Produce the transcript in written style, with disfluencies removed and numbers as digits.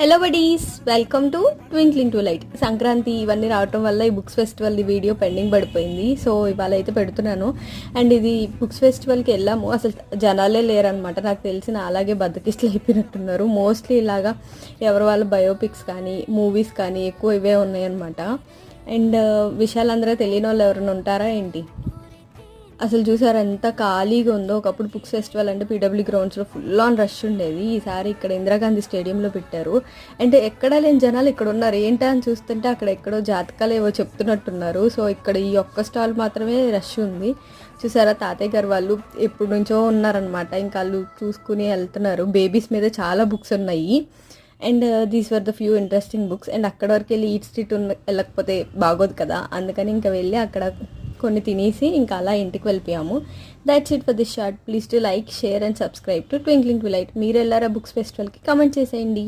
Hello buddies, welcome to twinkling to light. Sankranti ఇవన్నీ రావటం వల్ల ఈ బుక్స్ ఫెస్టివల్ది వీడియో పెండింగ్ పడిపోయింది. సో ఇవాళ అయితే పెడుతున్నాను. అండ్ ఇది బుక్స్ ఫెస్టివల్కి వెళ్ళాము, అసలు జనాలే లేరనమాట. నాకు తెలిసిన అలాగే బద్దకిస్టులు అయిపోయినట్టున్నారు. మోస్ట్లీ ఇలాగా ఎవరి వాళ్ళ బయోపిక్స్ కానీ మూవీస్ కానీ ఎక్కువ ఇవే ఉన్నాయన్నమాట. అండ్ విషయాలందరూ తెలియని వాళ్ళు ఎవరైనా ఉంటారా ఏంటి? అసలు చూసారు ఎంత ఖాళీగా ఉందో. ఒకప్పుడు బుక్స్ ఫెస్టివల్ అంటే పీడబ్ల్యూ గ్రౌండ్స్లో ఫుల్ ఆన్ రష్ ఉండేది. ఈసారి ఇక్కడ ఇందిరాగాంధీ స్టేడియంలో పెట్టారు. అంటే ఎక్కడ లేని జనాలు ఇక్కడ ఉన్నారు. ఏంటా అని చూస్తుంటే అక్కడ ఎక్కడో జాతకాలు ఏవో చెప్తున్నట్టున్నారు. సో ఇక్కడ ఈ ఒక్క స్టాల్ మాత్రమే రష్ ఉంది. చూసారా, తాతయ్య గారు వాళ్ళు ఎప్పటి నుంచో ఉన్నారనమాట. ఇంకా వాళ్ళు చూసుకుని వెళ్తున్నారు. బేబీస్ మీద చాలా బుక్స్ ఉన్నాయి. And these were the few interesting books. And అక్కడ వరకు వెళ్ళి ఈట్ స్ట్రీట్ వెళ్ళకపోతే బాగోదు కదా, అందుకని ఇంకా వెళ్ళి అక్కడ కొన్ని తినేసి ఇంకా అలా ఇంటికి వెళ్ళిపోయాము. That's it for this short. Please to like, share and subscribe to twinkling to light. మీరు వెళ్ళారా బుక్స్ ఫెస్టివల్కి? కామెంట్ చేసేయండి.